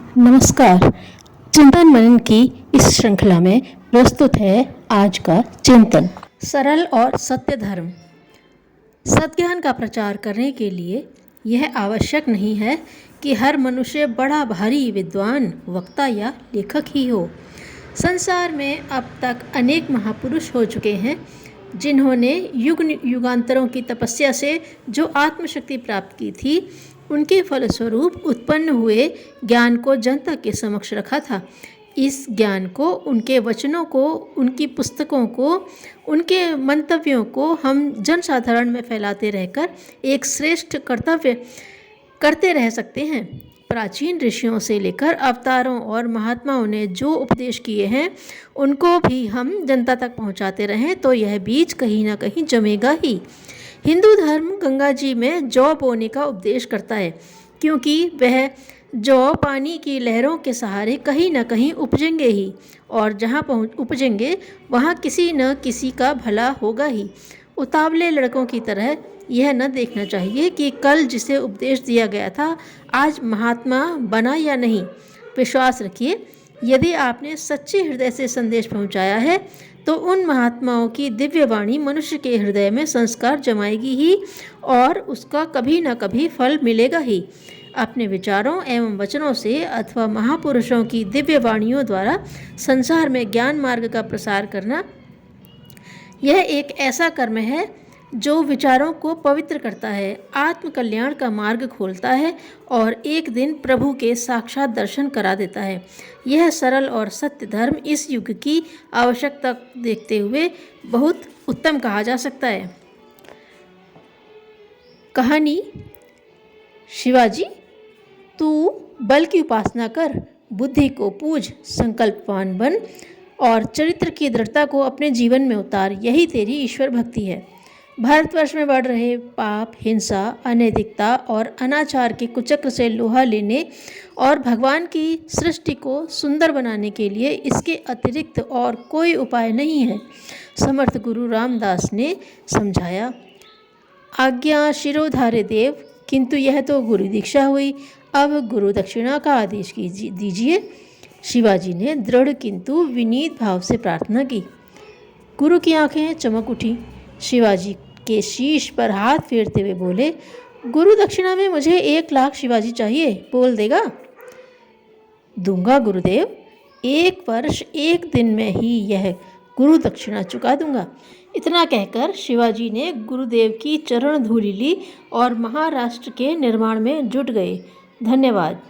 नमस्कार। चिंतन मनन की इस श्रृंखला में प्रस्तुत है आज का चिंतन। सरल और सत्य धर्म। सद्ज्ञान का प्रचार करने के लिए यह आवश्यक नहीं है कि हर मनुष्य बड़ा भारी विद्वान, वक्ता या लेखक ही हो। संसार में अब तक अनेक महापुरुष हो चुके हैं जिन्होंने युग युगांतरों की तपस्या से जो आत्मशक्ति प्राप्त की थी, उनके फलस्वरूप उत्पन्न हुए ज्ञान को जनता के समक्ष रखा था। इस ज्ञान को, उनके वचनों को, उनकी पुस्तकों को, उनके मंतव्यों को हम जनसाधारण में फैलाते रहकर एक श्रेष्ठ कर्तव्य करते रह सकते हैं। प्राचीन ऋषियों से लेकर अवतारों और महात्माओं ने जो उपदेश किए हैं, उनको भी हम जनता तक पहुंचाते रहें तो यह बीज कहीं ना कहीं जमेगा ही। हिंदू धर्म गंगा जी में जौ बोने का उपदेश करता है, क्योंकि वह जौ पानी की लहरों के सहारे कहीं न कहीं उपजेंगे ही, और जहाँ उपजेंगे वहाँ किसी न किसी का भला होगा ही। उतावले लड़कों की तरह यह न देखना चाहिए कि कल जिसे उपदेश दिया गया था आज महात्मा बना या नहीं। विश्वास रखिए, यदि आपने सच्चे हृदय से संदेश पहुंचाया है तो उन महात्माओं की दिव्य वाणी मनुष्य के हृदय में संस्कार जमाएगी ही और उसका कभी न कभी फल मिलेगा ही। अपने विचारों एवं वचनों से अथवा महापुरुषों की दिव्य वाणियों द्वारा संसार में ज्ञान मार्ग का प्रसार करना, यह एक ऐसा कर्म है जो विचारों को पवित्र करता है, आत्मकल्याण का मार्ग खोलता है और एक दिन प्रभु के साक्षात दर्शन करा देता है। यह सरल और सत्य धर्म इस युग की आवश्यकता देखते हुए बहुत उत्तम कहा जा सकता है। कहानी। शिवाजी, तू बल की उपासना कर, बुद्धि को पूज, संकल्पवान बन और चरित्र की दृढ़ता को अपने जीवन में उतार। यही तेरी ईश्वर भक्ति है। भारतवर्ष में बढ़ रहे पाप, हिंसा, अनैतिकता और अनाचार के कुचक्र से लोहा लेने और भगवान की सृष्टि को सुंदर बनाने के लिए इसके अतिरिक्त और कोई उपाय नहीं है। समर्थ गुरु रामदास ने समझाया। आज्ञा शिरोधार्य देव, किंतु यह तो गुरु दीक्षा हुई, अब गुरु दक्षिणा का आदेश दीजिए। शिवाजी ने दृढ़ किंतु विनीत भाव से प्रार्थना की। गुरु की आंखें चमक उठी। शिवाजी के शीश पर हाथ फेरते हुए बोले, गुरु दक्षिणा में मुझे 1 लाख शिवाजी चाहिए, बोल देगा? दूंगा गुरुदेव, 1 वर्ष 1 दिन में ही यह गुरु दक्षिणा चुका दूंगा। इतना कहकर शिवाजी ने गुरुदेव की चरण धूलि ली और महाराष्ट्र के निर्माण में जुट गए। धन्यवाद।